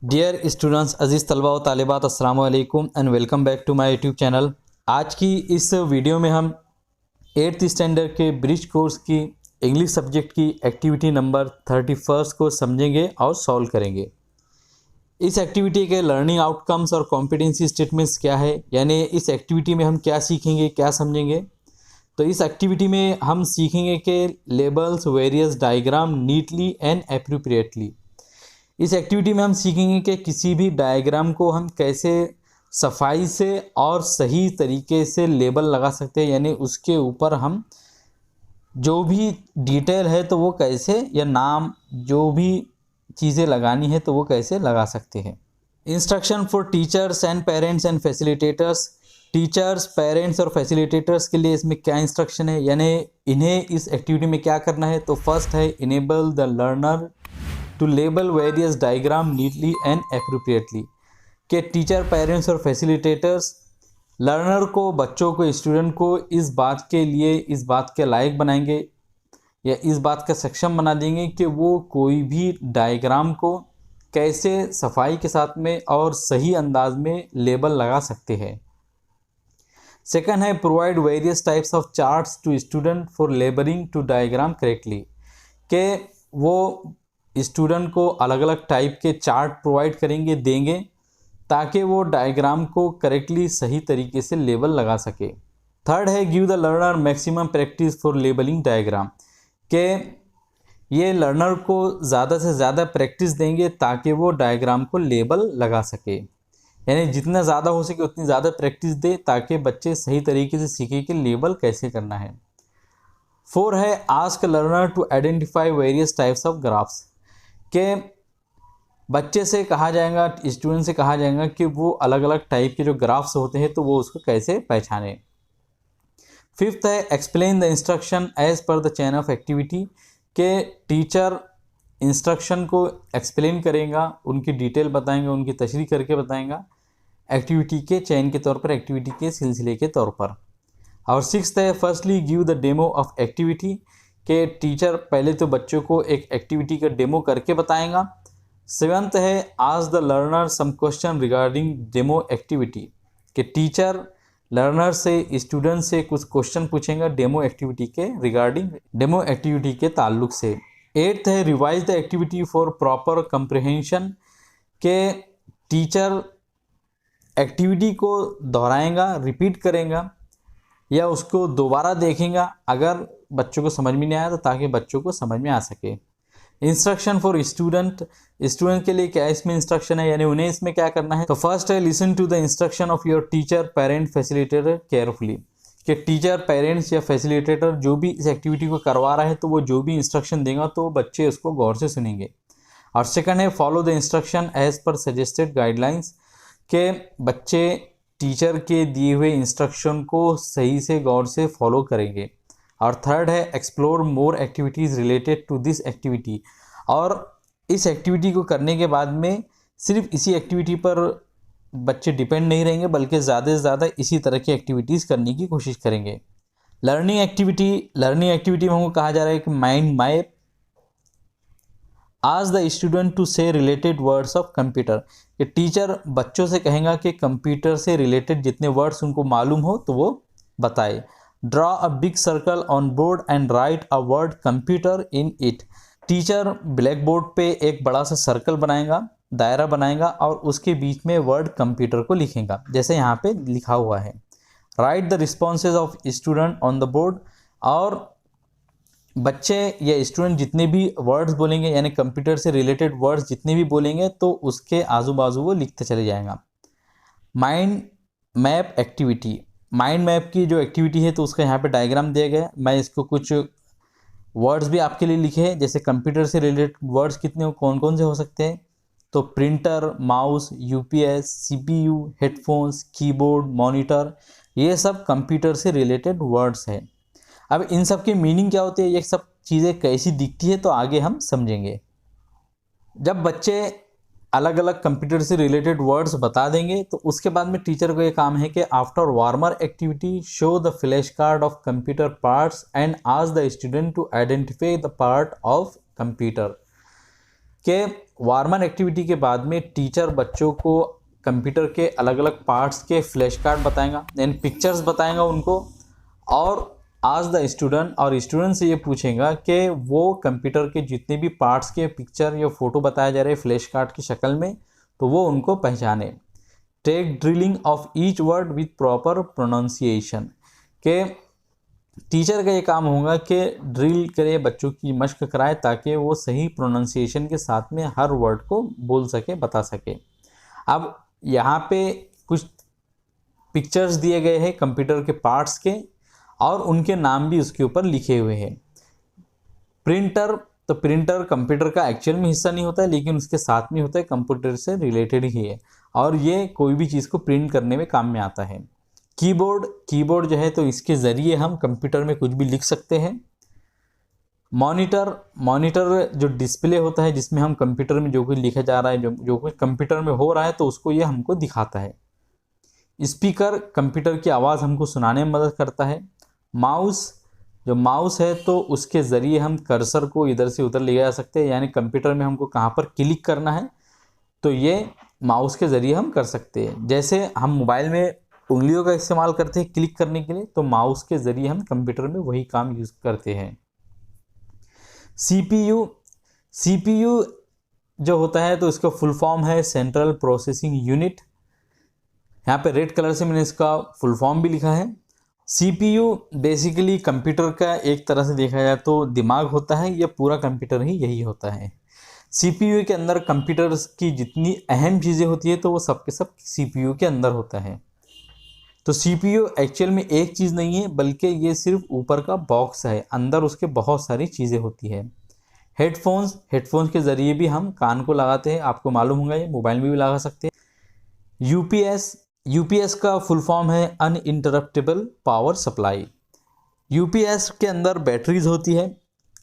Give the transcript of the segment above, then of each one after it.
Dear students, अजीज़ तलबा व तालिबात, अस्सलाम वालेकुम and welcome back to my YouTube channel. आज की इस वीडियो में हम 8th स्टैंडर्ड के ब्रिज कोर्स की इंग्लिश सब्जेक्ट की एक्टिविटी नंबर 31 को समझेंगे और सॉल्व करेंगे। इस एक्टिविटी के लर्निंग आउटकम्स और कॉम्पिटेंसी स्टेटमेंट्स क्या है, यानी इस एक्टिविटी में हम क्या सीखेंगे, क्या समझेंगे। तो इस एक्टिविटी में हम सीखेंगे कि labels various diagram neatly and appropriately. इस एक्टिविटी में हम सीखेंगे कि किसी भी डायग्राम को हम कैसे सफाई से और सही तरीके से लेबल लगा सकते हैं, यानी उसके ऊपर हम जो भी डिटेल है तो वो कैसे, या नाम जो भी चीज़ें लगानी है तो वो कैसे लगा सकते हैं। Instruction for teachers and parents and facilitators. Teachers, parents और फैसिलिटेटर्स के लिए इसमें क्या इंस्ट्रक्शन है, यानी इन्हें इस एक्टिविटी में क्या करना है। तो फर्स्ट है enable the learner to label various diagram neatly and appropriately. के टीचर, पेरेंट्स और फैसिलिटेटर्स लर्नर को, बच्चों को, स्टूडेंट को इस बात के लिए, इस बात के लायक बनाएंगे या इस बात का सक्षम बना देंगे कि वो कोई भी डायग्राम को कैसे सफाई के साथ में और सही अंदाज में लेबल लगा सकते हैं। सेकंड है provide various types of charts to student for labelling to diagram correctly. के वो स्टूडेंट को अलग अलग टाइप के चार्ट प्रोवाइड करेंगे, देंगे, ताकि वो डायग्राम को करेक्टली सही तरीके से लेबल लगा सके। थर्ड है give the learner maximum practice for labelling diagram. के ये लर्नर को ज़्यादा से ज़्यादा प्रैक्टिस देंगे ताकि वो डायग्राम को लेबल लगा सके, यानी जितना ज़्यादा हो सके उतनी ज़्यादा प्रैक्टिस दे ताकि बच्चे सही तरीके से सीखें कि लेबल कैसे करना है। 4 है ask learner to identify various types of graphs. के बच्चे से कहा जाएगा, स्टूडेंट से कहा जाएगा कि वो अलग अलग टाइप के जो ग्राफ्स होते हैं तो वो उसको कैसे पहचाने। 5th है explain the instruction as per the chain of activity. के टीचर इंस्ट्रक्शन को एक्सप्लेन करेगा, उनकी डिटेल बताएंगे, उनकी तशरीह करके बताएगा एक्टिविटी के चेन के तौर पर, एक्टिविटी के सिलसिले के तौर पर। और 6th है firstly give the demo of activity. के टीचर पहले तो बच्चों को एक एक्टिविटी का डेमो करके बताएगा। 7th है ask the learner some question regarding demo activity. के टीचर लर्नर से, स्टूडेंट से कुछ क्वेश्चन पूछेंगे डेमो एक्टिविटी के रिगार्डिंग, डेमो एक्टिविटी के ताल्लुक से। 8th है revise the activity for proper comprehension. के टीचर एक्टिविटी को दोहराएगा, रिपीट करेगा या उसको दोबारा देखेगा अगर बच्चों को समझ में नहीं आया, तो ताकि बच्चों को समझ में आ सके। Instruction for student. स्टूडेंट के लिए क्या इसमें इंस्ट्रक्शन है, यानी उन्हें इसमें क्या करना है। तो फर्स्ट है listen to the instruction of your teacher, parent, facilitator carefully. कि टीचर, पेरेंट्स या फैसिलिटेटर जो भी इस एक्टिविटी को करवा रहा है तो वो जो भी इंस्ट्रक्शन देगा तो बच्चे उसको गौर से सुनेंगे। और सेकंड है follow the instruction as per suggested guidelines. के बच्चे टीचर के दिए हुए इंस्ट्रक्शन को सही से गौर से फॉलो करेंगे। और थर्ड है explore more activities related to this activity. और इस एक्टिविटी को करने के बाद में सिर्फ इसी एक्टिविटी पर बच्चे डिपेंड नहीं रहेंगे, बल्कि ज़्यादा से ज़्यादा इसी तरह की एक्टिविटीज़ करने की कोशिश करेंगे। लर्निंग एक्टिविटी में हमको कहा जा रहा है कि माइंड मैप। आज द स्टूडेंट टू से रिलेटेड वर्ड्स ऑफ कंप्यूटर। कि टीचर बच्चों से कहेगा कि कंप्यूटर से रिलेटेड जितने वर्ड्स उनको मालूम हो तो वो बताए। Draw a big circle on board and right a word computer in it. Teacher black board पे एक बड़ा सा सर्कल बनाएगा, दायरा बनाएगा और उसके बीच में वर्ड कंप्यूटर को लिखेगा, जैसे यहाँ पे लिखा हुआ है। Right the responses of student on the board. और बच्चे या स्टूडेंट जितने भी वर्ड्स बोलेंगे, यानी कंप्यूटर से रिलेटेड वर्ड्स जितने भी बोलेंगे तो उसके आजू बाजू वो लिखते चले जाएगा। Mind map activity. Mind map की जो एक्टिविटी है तो उसका यहाँ पे डायग्राम दिया गया है। मैं इसको कुछ वर्ड्स भी आपके लिए लिखे हैं, जैसे कंप्यूटर से रिलेटेड वर्ड्स कितने, कौन कौन से हो सकते हैं। तो printer, mouse, UPS, CPU, headphones, keyboard, monitor, ये सब कंप्यूटर से रिलेटेड वर्ड्स हैं। अब इन सब की मीनिंग क्या होती है, ये सब चीज़ें कैसी दिखती है, तो आगे हम समझेंगे। जब बच्चे अलग अलग कंप्यूटर से रिलेटेड वर्ड्स बता देंगे तो उसके बाद में टीचर को ये काम है कि after warmer activity show the flash card of computer parts and ask the student to identify the part of computer. के वार्मन एक्टिविटी के बाद में टीचर बच्चों को कंप्यूटर के अलग अलग पार्ट्स के फ्लैश कार्ड बताएगा, देन पिक्चर्स बताएगा उनको, और आज द स्टूडेंट, और स्टूडेंट से ये पूछेगा कि वो कंप्यूटर के जितने भी पार्ट्स के पिक्चर या फोटो बताए जा रहे हैं फ्लैश कार्ड की शक्ल में, तो वो उनको पहचाने। Take drilling of each word with proper pronunciation, के टीचर का ये काम होगा कि ड्रिल करे, बच्चों की मश्क कराए, ताकि वो सही प्रोनाउंसिएशन के साथ में हर वर्ड को बोल सके, बता सके। अब यहाँ पे कुछ पिक्चर्स दिए गए हैं कंप्यूटर के पार्ट्स के, और उनके नाम भी उसके ऊपर लिखे हुए हैं। प्रिंटर, तो प्रिंटर कंप्यूटर का एक्चुअल में हिस्सा नहीं होता है, लेकिन उसके साथ में होता है, कंप्यूटर से रिलेटेड ही है, और ये कोई भी चीज़ को प्रिंट करने में काम में आता है। कीबोर्ड, कीबोर्ड जो है तो इसके ज़रिए हम कंप्यूटर में कुछ भी लिख सकते हैं। मॉनिटर, मॉनिटर जो डिस्प्ले होता है जिसमें हम कंप्यूटर में जो कुछ लिखा जा रहा है, जो कुछ कंप्यूटर में हो रहा है, तो उसको ये हमको दिखाता है। स्पीकर, कंप्यूटर की आवाज़ हमको सुनाने में मदद करता है। माउस, जो माउस है तो उसके ज़रिए हम कर्सर को इधर से उधर ले जा सकते हैं, यानी कंप्यूटर में हमको कहाँ पर क्लिक करना है तो ये माउस के ज़रिए हम कर सकते हैं। जैसे हम मोबाइल में उंगलियों का इस्तेमाल करते हैं क्लिक करने के लिए, तो माउस के ज़रिए हम कंप्यूटर में वही काम यूज़ करते हैं। सीपीयू, सीपीयू जो होता है तो इसका फुल फॉर्म है सेंट्रल प्रोसेसिंग यूनिट। यहाँ पे रेड कलर से मैंने इसका फुल फॉर्म भी लिखा है। सीपीयू बेसिकली कंप्यूटर का एक तरह से देखा जाए तो दिमाग होता है, या पूरा कंप्यूटर ही यही होता है। सीपीयू के अंदर कंप्यूटर की जितनी अहम चीज़ें होती है तो वो सब के सब सीपीयू के अंदर होता है। तो सीपीयू एक्चुअल में एक चीज़ नहीं है, बल्कि ये सिर्फ यूपर का बॉक्स है, अंदर उसके बहुत सारी चीज़ें होती है। हेडफोन्स, हेडफोन्स के ज़रिए भी हम कान को लगाते हैं, आपको मालूम होगा, ये मोबाइल में भी लगा सकते हैं। यूपीएस, यूपीएस का फुल फॉर्म है अनइंटरप्टेबल पावर सप्लाई। यूपीएस के अंदर बैटरीज होती है,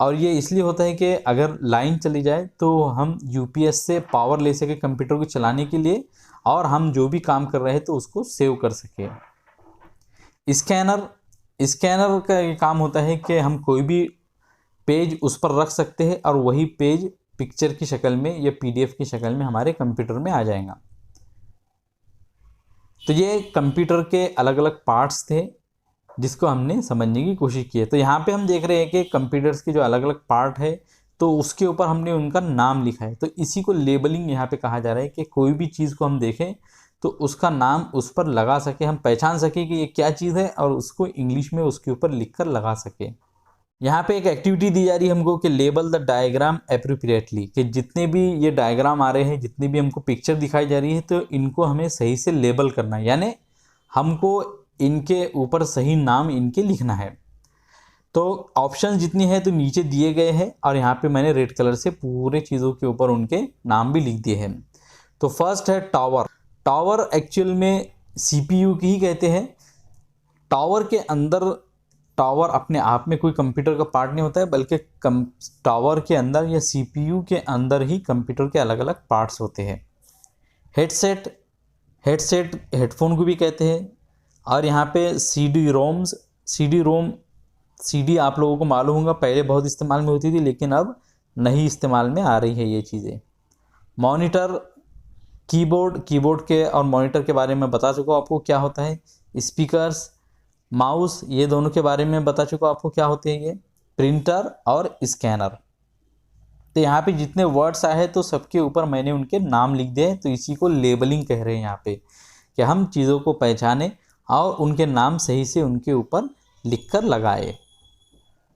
और ये इसलिए होता है कि अगर लाइन चली जाए तो हम यूपीएस से पावर ले सके कंप्यूटर को चलाने के लिए, और हम जो भी काम कर रहे हैं तो उसको सेव कर सके। स्कैनर, स्कैनर का ये काम होता है कि हम कोई भी पेज उस पर रख सकते हैं, और वही पेज पिक्चर की शक्ल में या पीडीएफ की शक्ल में हमारे कंप्यूटर में आ जाएगा। तो ये कंप्यूटर के अलग अलग पार्ट्स थे जिसको हमने समझने की कोशिश की है। तो यहाँ पे हम देख रहे हैं कि कंप्यूटर्स के जो अलग अलग पार्ट है तो उसके ऊपर हमने उनका नाम लिखा है। तो इसी को लेबलिंग यहाँ पे कहा जा रहा है कि कोई भी चीज़ को हम देखें तो उसका नाम उस पर लगा सके, हम पहचान सके कि ये क्या चीज़ है, और उसको इंग्लिश में उसके ऊपर लिख कर लगा सके। यहाँ पे एक एक्टिविटी दी जा रही है हमको कि लेबल द डायग्राम एप्रोप्रिएटली, कि जितने भी ये डायग्राम आ रहे हैं, जितनी भी हमको पिक्चर दिखाई जा रही है, तो इनको हमें सही से लेबल करना है, यानी हमको इनके ऊपर सही नाम इनके लिखना है। तो ऑप्शन जितनी है तो नीचे दिए गए हैं, और यहाँ पे मैंने रेड कलर से पूरे चीज़ों के ऊपर उनके नाम भी लिख दिए हैं। तो फर्स्ट है टावर। टावर एक्चुअल में सीपीयू की ही कहते हैं। टावर के अंदर, टावर अपने आप में कोई कंप्यूटर का पार्ट नहीं होता है, बल्कि टावर के अंदर या सीपीयू के अंदर ही कंप्यूटर के अलग अलग पार्ट्स होते हैं। हेडसेट, हेडसेट हेडफोन को भी कहते हैं। और यहाँ पे CD roams, CD ROM, CD आप लोगों को मालूम होगा पहले बहुत इस्तेमाल में होती थी, लेकिन अब नहीं इस्तेमाल में आ रही है ये चीज़ें। मॉनिटर, कीबोर्ड, कीबोर्ड के और मॉनिटर के बारे में बता चुका आपको क्या होता है। स्पीकर्स, माउस, ये दोनों के बारे में बता चुका आपको क्या होते हैं ये। प्रिंटर और स्कैनर। तो यहाँ पे जितने वर्ड्स आए हैं तो सबके ऊपर मैंने उनके नाम लिख दिए, तो इसी को लेबलिंग कह रहे हैं यहाँ पे, कि हम चीज़ों को पहचाने और उनके नाम सही से उनके ऊपर लिख कर लगाए।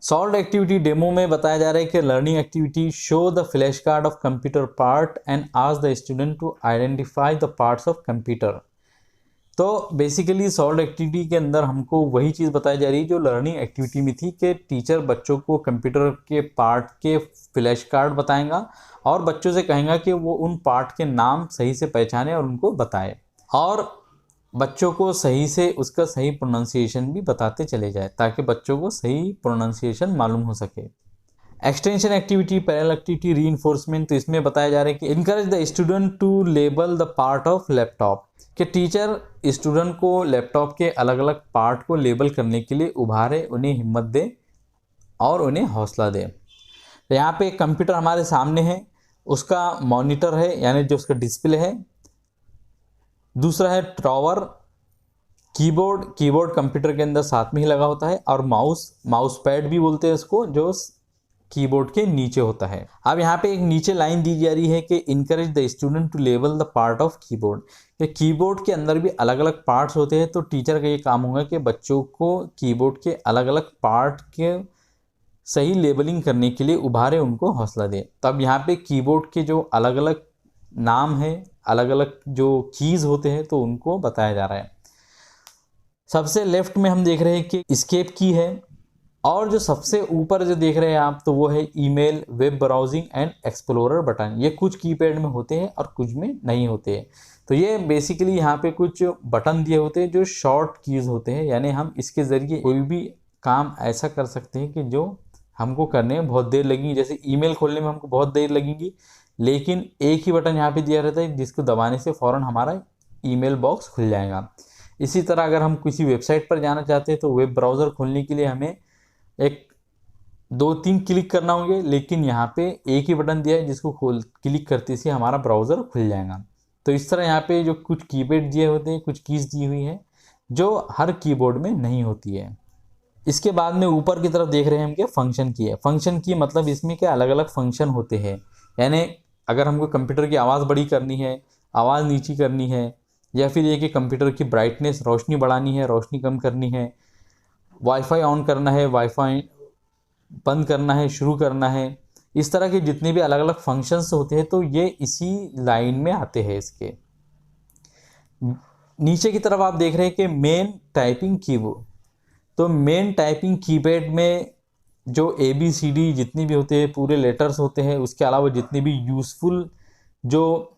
सॉल्व एक्टिविटी डेमो में बताया जा रहा है कि learning activity show the flash card of computer part and ask the student to identify the parts of computer. तो बेसिकली सॉल्व एक्टिविटी के अंदर हमको वही चीज़ बताई जा रही है जो लर्निंग एक्टिविटी में थी, कि टीचर बच्चों को कंप्यूटर के पार्ट के फ्लैश कार्ड बताएगा और बच्चों से कहेगा कि वो उन पार्ट के नाम सही से पहचाने और उनको बताए, और बच्चों को सही से उसका सही प्रोनाउंसिएशन भी बताते चले जाए, ताकि बच्चों को सही प्रोनाउंसिएशन मालूम हो सके। Extension activity, parallel activity, reinforcement, तो इसमें बताया जा रहा है कि encourage the student to label the part of laptop, कि टीचर स्टूडेंट को लैपटॉप के अलग अलग पार्ट को लेबल करने के लिए उभारे, उन्हें हिम्मत दे और उन्हें हौसला दे। तो यहाँ पे कंप्यूटर हमारे सामने है, उसका मॉनिटर है यानी जो उसका डिस्प्ले है। दूसरा है ड्रॉवर, कीबोर्ड कंप्यूटर के अंदर साथ में ही लगा होता है, और माउस पैड भी बोलते हैं उसको, जो कीबोर्ड के नीचे होता है। अब यहाँ पे एक नीचे लाइन दी जा रही है कि encourage the student to label the part of keyboard, कि कीबोर्ड के अंदर भी अलग अलग पार्ट्स होते हैं, तो टीचर का ये काम होगा कि बच्चों को कीबोर्ड के अलग अलग पार्ट के सही लेबलिंग करने के लिए उभारे, उनको हौसला दे। तब यहाँ पे कीबोर्ड के जो अलग अलग नाम है, अलग अलग जो कीज होते हैं, तो उनको बताया जा रहा है। सबसे लेफ्ट में हम देख रहे हैं कि एस्केप की है, और जो सबसे ऊपर जो देख रहे हैं आप, तो वो है email, web browsing and explorer button. ये कुछ कीपैड में होते हैं और कुछ में नहीं होते हैं। तो ये बेसिकली यहाँ पे कुछ बटन दिए होते हैं जो शॉर्ट कीज होते हैं, यानी हम इसके ज़रिए कोई भी काम ऐसा कर सकते हैं कि जो हमको करने में बहुत देर लगेगी। जैसे ईमेल खोलने में हमको बहुत देर लगेगी, लेकिन एक ही बटन यहाँ पे दिया रहता है जिसको दबाने से फ़ौरन हमारा ईमेल बॉक्स खुल जाएगा। इसी तरह अगर हम किसी वेबसाइट पर जाना चाहते हैं तो वेब ब्राउज़र खोलने के लिए हमें एक 2-3 क्लिक करना होंगे, लेकिन यहाँ पे एक ही बटन दिया है जिसको क्लिक करते से हमारा ब्राउज़र खुल जाएगा। तो इस तरह यहाँ पे जो कुछ कीपैड दिए होते हैं, कुछ कीज़ दी हुई है जो हर कीबोर्ड में नहीं होती है। इसके बाद में ऊपर की तरफ देख रहे हैं हम क्या फंक्शन की है। फंक्शन की मतलब इसमें क्या अलग अलग फंक्शन होते हैं, यानी अगर हमको कंप्यूटर की आवाज़ बड़ी करनी है, आवाज़ नीची करनी है, या फिर ये कि कंप्यूटर की ब्राइटनेस, रोशनी बढ़ानी है, रोशनी कम करनी है, वाईफाई ऑन करना है, वाईफाई बंद करना है, शुरू करना है, इस तरह के जितने भी अलग अलग फंक्शंस होते हैं, तो ये इसी लाइन में आते हैं। इसके नीचे की तरफ आप देख रहे हैं कि मेन टाइपिंग कीबोर्ड। तो मेन टाइपिंग कीपैड में जो ABCD जितनी भी होते हैं, पूरे लेटर्स होते हैं, उसके अलावा जितने भी यूज़फुल जो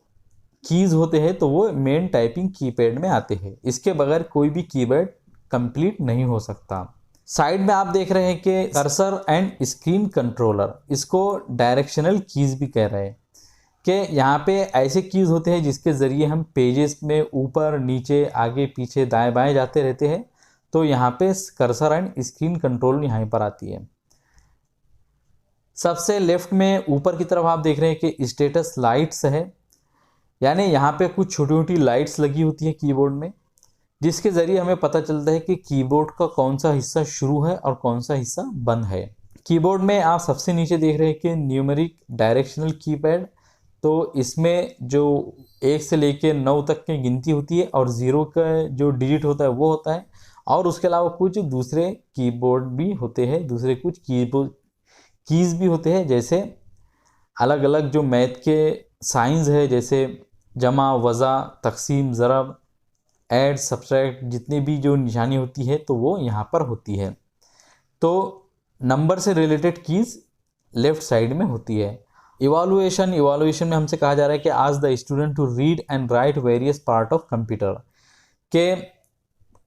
कीज़ होते हैं, तो वो मेन टाइपिंग कीपैड में आते हैं। इसके बगैर कोई भी कीपैड कंप्लीट नहीं हो सकता। साइड में आप देख रहे हैं कि कर्सर एंड स्क्रीन कंट्रोलर, इसको डायरेक्शनल कीज़ भी कह रहे हैं, कि यहाँ पे ऐसे कीज़ होते हैं जिसके ज़रिए हम पेजेस में ऊपर नीचे आगे पीछे दाएं बाएं जाते रहते हैं। तो यहाँ पे कर्सर एंड स्क्रीन कंट्रोल यहाँ पर आती है। सबसे लेफ्ट में ऊपर की तरफ आप देख रहे हैं कि स्टेटस लाइट्स है, यानी यहाँ पे कुछ छोटी छोटी लाइट्स लगी होती है कीबोर्ड में, जिसके ज़रिए हमें पता चलता है कि कीबोर्ड का कौन सा हिस्सा शुरू है और कौन सा हिस्सा बंद है। कीबोर्ड में आप सबसे नीचे देख रहे हैं कि न्यूमेरिक डायरेक्शनल कीपैड, तो इसमें जो 1 से लेकर 9 तक की गिनती होती है, और 0 का जो डिजिट होता है वो होता है, और उसके अलावा कुछ दूसरे कीबोर्ड भी होते हैं, दूसरे कुछ कीज़ भी होते हैं, जैसे अलग अलग जो मैथ के साइंस है, जैसे जमा, वज़ा, तकसीम, ज़रब, ऐड, सब्सट्रैक्ट, जितनी भी जो निशानी होती है तो वो यहाँ पर होती है। तो नंबर से रिलेटेड कीज़ लेफ्ट साइड में होती है। इवालुएशन में हमसे कहा जा रहा है कि ask the student to read and write various part of computer, के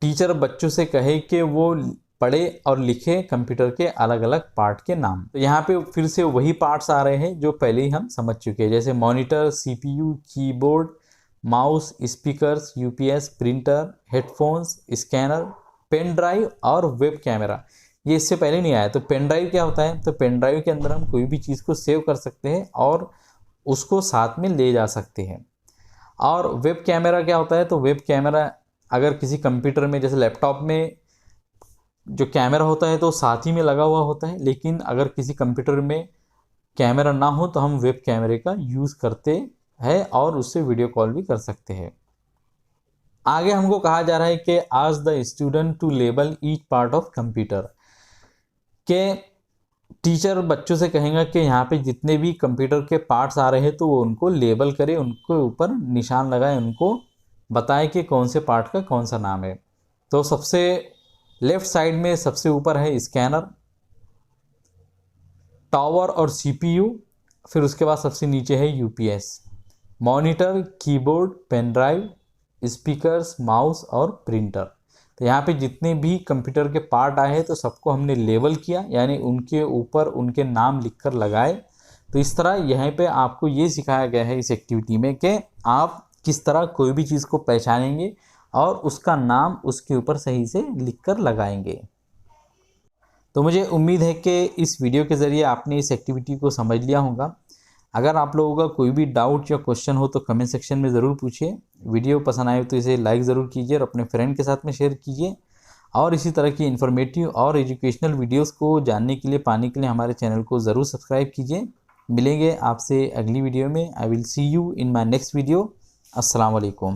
टीचर बच्चों से कहे कि वो पढ़े और लिखे कंप्यूटर के अलग अलग पार्ट के नाम। तो यहाँ पे फिर से वही पार्ट्स आ रहे हैं जो पहले ही हम समझ चुके हैं, जैसे monitor, CPU, keyboard, mouse, speakers, UPS, printer, headphones, scanner, pen drive और वेब कैमरा। ये इससे पहले नहीं आया। तो पेन ड्राइव क्या होता है? तो पेन ड्राइव के अंदर हम कोई भी चीज़ को सेव कर सकते हैं और उसको साथ में ले जा सकते हैं। और वेब कैमरा क्या होता है? तो वेब कैमरा अगर किसी कंप्यूटर में, जैसे लैपटॉप में जो कैमरा होता है तो साथ ही में लगा हुआ होता है, लेकिन अगर किसी कंप्यूटर में कैमरा ना हो तो हम वेब कैमरे का यूज़ करते हैं और उससे वीडियो कॉल भी कर सकते हैं। आगे हमको कहा जा रहा है कि ask the student to label each part of computer, के टीचर बच्चों से कहेंगे कि यहाँ पे जितने भी कंप्यूटर के पार्ट्स आ रहे हैं तो वो उनको लेबल करे, उनके ऊपर निशान लगाए, उनको बताए कि कौन से पार्ट का कौन सा नाम है। तो सबसे लेफ्ट साइड में सबसे ऊपर है स्कैनर, टावर और CPU, फिर उसके बाद सबसे नीचे है UPS, monitor, keyboard, pen drive, speakers, mouse और प्रिंटर। तो यहाँ पे जितने भी कंप्यूटर के पार्ट आए हैं तो सबको हमने लेबल किया, यानी उनके ऊपर उनके नाम लिखकर लगाए। तो इस तरह यहाँ पे आपको ये सिखाया गया है इस एक्टिविटी में कि आप किस तरह कोई भी चीज़ को पहचानेंगे और उसका नाम उसके ऊपर सही से लिखकर लगाएंगे। तो मुझे उम्मीद है कि इस वीडियो के ज़रिए आपने इस एक्टिविटी को समझ लिया होगा। अगर आप लोगों का कोई भी डाउट या क्वेश्चन हो तो कमेंट सेक्शन में ज़रूर पूछिए। वीडियो पसंद आए तो इसे लाइक ज़रूर कीजिए और अपने फ्रेंड के साथ में शेयर कीजिए। और इसी तरह की इन्फॉर्मेटिव और एजुकेशनल वीडियोस को जानने के लिए, पाने के लिए हमारे चैनल को ज़रूर सब्सक्राइब कीजिए। मिलेंगे आपसे अगली वीडियो में। I will see you in my next video. अस्सलाम वालेकुम।